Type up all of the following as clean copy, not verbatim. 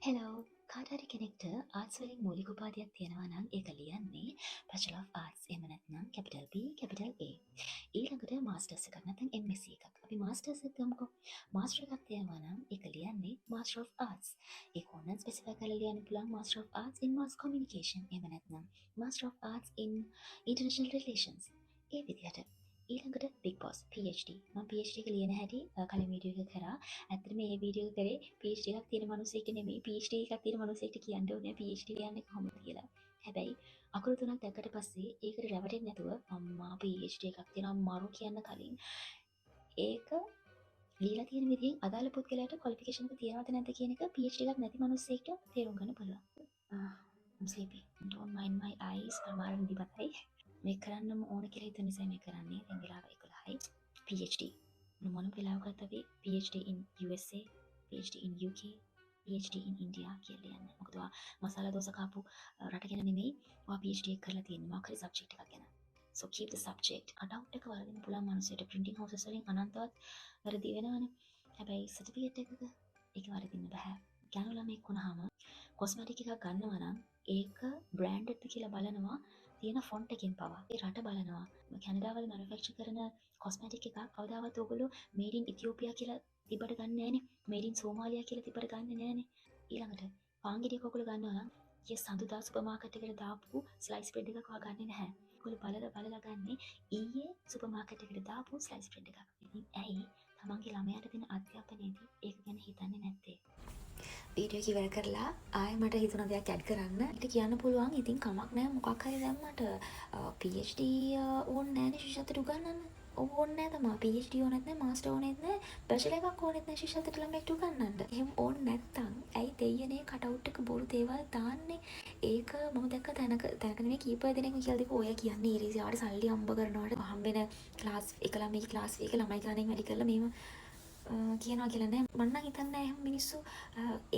Hello කාට හරි කෙනෙක්ට ආර්ට්ස් වලින් මූලික උපාධියක් තියෙනවා නම් ඒක ලියන්නේ Bachelor of Arts එහෙම නැත්නම් capital B capital A. ඊළඟට මාස්ටර්ස් එකක් නැත්නම් MSc එකක්. අපි මාස්ටර්ස් එක ගමුකෝ. මාස්ටර් එකක් තියෙනවා නම් ඒක ලියන්නේ Master of Arts. ඒක ඕනනම් ස්පෙસિෆයි කරලා ලියන්න පුළුවන් Master of Arts in Mass Communication එහෙම නැත්නම් Master of Arts in International Relations. ඒ විදිහට ඊළඟට Big Boss PhD මම PhD එක ලියන හැටි කලින් වීඩියෝ එක කරා. ඇත්තටම මේ වීඩියෝ කරේ PhD එකක් තියෙන මිනිස්සෙක්ට නෙමෙයි PhD එකක් තියෙන මිනිස්සෙක්ට කියන්න ඕනේ PhD ලියන්නේ කොහොමද කියලා. හැබැයි අකුරු තුනක් දැක්කට පස්සේ ඒකට රැවටෙන්නේ නැතුව අම්මා PhD එකක් තියෙනවා මාරු කියන්න කලින් ඒක ලියලා තියෙන විදිහෙන් අදාළ පුද්ගලයාට ක්වොලිෆිකේෂන් එක තියනවද නැද්ද කියන එක PhD එකක් නැති මිනිස්සෙක්ට තේරුම් ගන්න පුළුවන්. I'm sleepy. Don't mind my eyes. අමාරුම දිබතයි. මේ කරන්නම ඕන කියලා හිතන නිසා මේ කරන්නේ. දැන් වෙලාව 11යි. PhD මොන වෙලාවකත් අපි PhD in USA, PhD in UK, PhD in India කියලා යන්නේ. මොකද ඔයා මසාලා දෝස කාපු රටගෙන නෙමෙයි ඔයා PhD එක කරලා තියෙන්නේ. මොකක් හරි subject එකක් ගැන. So keep the subject. අඩවුට් එක වරදින්න පුළුවන් මිනිස්සුන්ට printing houses වලින් අනන්තවත් වරදි වෙනවනේ. හැබැයි certificate එකක ඒක වරදින්න බෑ. ගෑනු ළමෙක් වුණාම කොස්මැටික් එකක් ගන්නවා නම් ඒක බ්‍රෑන්ඩඩ්ද කියලා බලනවා තියෙන ෆොන්ට් එකෙන් පවා. ඒ රට බලනවා. කැනඩාවල මැනුෆැක්චර් කරන කොස්මැටික් එකක් කවදාවත් ඔයගොල්ලෝ මේඩ් ඉන් ඉතියෝපියා කියලා තිබ්බට ගන්න නෑනේ. මේඩ් ඉන් සෝමාලියා කියලා තිබ්බට ගන්න නෑනේ. ඊළඟට පාන් ගෙඩියක් ඔයගොල්ලෝ ගන්නවා නම් ඊයේ සඳුදා සුපර් මාකට් එකට දාපු ස්ලයිස් බ්‍රෙඩ් එකක් ඔයා ගන්නේ නැහැ. ඔයගොල්ලෝ බලලා ගන්නේ ඊයේ සුපර් මාකට් එකට දාපු ස්ලයිස් බ්‍රෙඩ් එකක්. ඉතින් ඇයි තමන්ගේ ළමයාට දෙන අධ්‍යාපනයේදී ඒක ගැන හිතන්නේ නැත්තේ? වීඩියෝ එක ඉවර කරලා ආයෙ මට හිතුණ දෙයක් ඇඩ් කරන්න. ඊට කියන්න පුළුවන් ඉතින් කමක් නැහැ මොකක් හරි දැන් මට PhD ඕනේ නැහැනේ ශිෂ්‍යත්වයට උගන්වන්න. ඕනේ නැහැ තමයි. PhD ඕනෙත් නැහැ, මාස්ටර් ඕනෙත් නැහැ, බැචලර් එකක් ඕනෙත් නැහැ ශිෂ්‍යත්වයට ළමෙක්ට උගන්වන්න. එහෙම ඕනේ නැත්තම් ඇයි දෙයියනේ කටවුට් එක බොරු දේවල් දාන්නේ? ඒක මම දැක්ක තැනක නෙමෙයි කීප දෙනෙක්ම කියලා දීපු ඔය කියන්නේ ඊරිසියාවට සල්ලි හම්බ කරනවට හම්බෙන ක්ලාස් එක ළමයි ක්ලාස් එක ළමයි ගානෙන් වැඩි කරලා මේව කියනවා කියලා නෑ. මම නම් හිතන්නේ එහෙම මිනිස්සු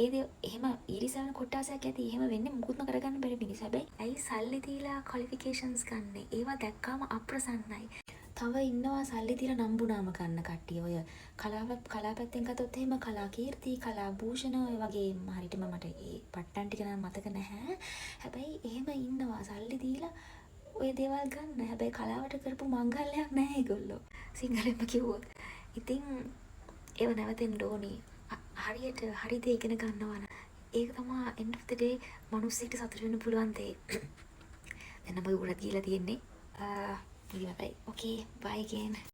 එහෙම ඊරිසාවන කොට්ටාසයක් ඇති එහෙම වෙන්නේ මුකුත්ම කරගන්න බැරි මිනිස්සු. හැබැයි ඇයි සල්ලි දීලා ක්වොලිෆිකේෂන්ස් ගන්නෙ? ඒවා දැක්කාම අප්‍රසන්නයි. තව ඉන්නවා සල්ලි දීලා නම්බුනාම ගන්න කට්ටිය. ඔය කලා පැත්තෙන් ගත්තොත් එහෙම කලා කීර්ති, කලා භූෂණ ඔය වගේ හරියටම මට ඒ පට්ටන් ටික නම් මතක නැහැ. හැබැයි එහෙම ඉන්නවා සල්ලි දීලා ඔය දේවල් ගන්න. හැබැයි කලාවට කරපු මංගල්‍යයක් නැහැ ඒගොල්ලෝ. සිංහලෙන්ම කිව්වොත්. ඉතින් ඒව නැවතෙන්න ඕනි. හරියට හරි දේ ඉගෙන ගන්නවා නම් ඒක තමයි end of the day මිනිස්සෙක්ට සතුට වෙන්න පුළුවන් දේ. දැන් නම් ඔය උඩට ගිහලා තියෙන්නේ. ඉතින් okay bye again.